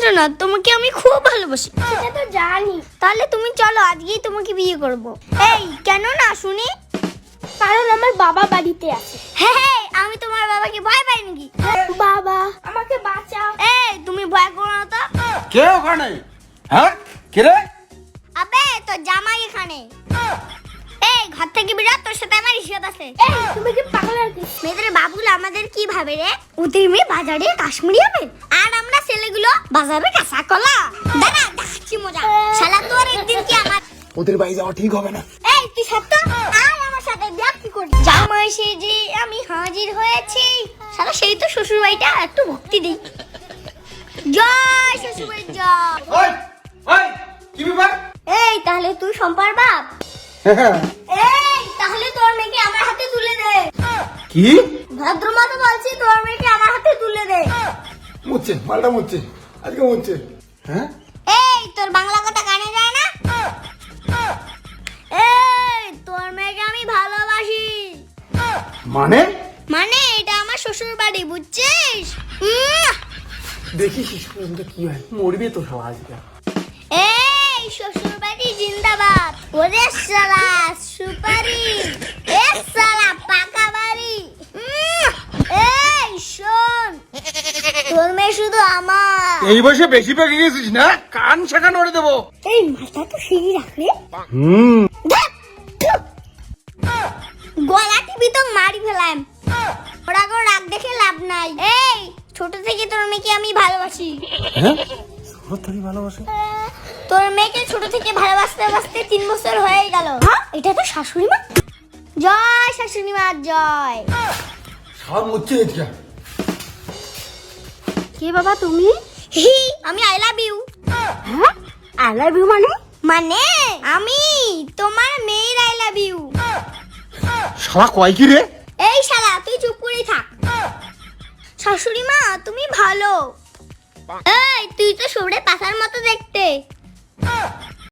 বোঝো না, তোমাকে আমি খুব ভালোবাসি। সেটা তো জানি। তাহলে তুমি চলো, আজকেই তোমাকে বিয়ে করব। এই কেন না শুনি? কারণ আমার বাবা বাড়িতে আছে। হ্যাঁ, আমি তোমার বাবাকে ভয় পাই নাকি? বাবা আমাকে বাঁচাও। এই তুমি ভয় করো না তো। কে ওখানে? হ্যাঁ কে রে? আবে তো জামাই এখানে। এই ঘর থেকে বেরো, তোর সাথে আমার হিসাব আছে। এই তুমি কি পাগল নাকি? মেয়েদের বাবুল আমাদের কি ভাবে রে? ওদের মেয়ে বাজারে কাশ্মীরি হবে, আর আমরা ছেলেগুলো বাজারে কাঁচা কলা। দাঁড়া দেখাচ্ছি মজা। শালা তোর একদিন কি আমার ওদের বাড়ি যাওয়া ঠিক হবে না। এই তুই সত্য আর আমার সাথে বিয়ে কি করছিস? জামাই সেজে আমি হাজির হয়েছি। শালা সেই তো শ্বশুর বাড়িটা, একটু ভক্তি দেই। জয় শ্বশুর বাড়ি জয়। ওই ওই কি ব্যাপার? এই তাহলে তুই সম্পার বাপ? এই তাহলে তোর মেয়েকে আমার হাতে তুলে দে। কি? ভদ্রমাতা বলছি, তোর মেয়েকে আমার হাতে তুলে দে। মুচ্ছে মালটা মুচ্ছে, আজকে মুচ্ছে। হ্যাঁ এই তোর বাংলা কথা কানে যায় না? এই তোর মেয়েকে আমি ভালোবাসি। মানে? মানে এটা আমার শ্বশুর বাড়ি, বুঝছিস? দেখি শেষ পর্যন্ত কি হয়, মরবে তো সব আজকে। এই শ্বশুর বাড়ি জিন্দাবাদ। ওরে শালা সুপারি, এ শালা পাকা বাড়ি। এই শোন, তোর মেয়ে শুধু আমার। এই বয়সে বেশি পেকে গেছিস না, কান শাখা নড়ে দেবো। এই মাথা তো সেই রাখলে হুম গলা টিপি তো মারি ফেলাম। ওরা গো রাগ দেখে লাভ নাই। এই ছোট থেকে তোর মেয়েকে আমি ভালোবাসি। হ্যাঁ ছোট থেকে ভালোবাসে? তোর মেয়েকে ছোট থেকে ভালোবাসতে বাসতে 3 বছর হয়ে গেল। এটা তো শাশুড়ি মা। জয় শাশুড়ি মা জয়। সব মুচ্ছে এটা। কে বাবা তুমি? আমি আই লাভ ইউ। হ্যাঁ আই লাভ ইউ মানে? মানে আমি তোমার মেয়ের আই লাভ ইউ। শালা কয় কি রে? এই শালা তুই চুপ করে থাক। শাশুড়ি মা তুমি ভালো। এই তুই তো সরে পাতার মতো দেখতে।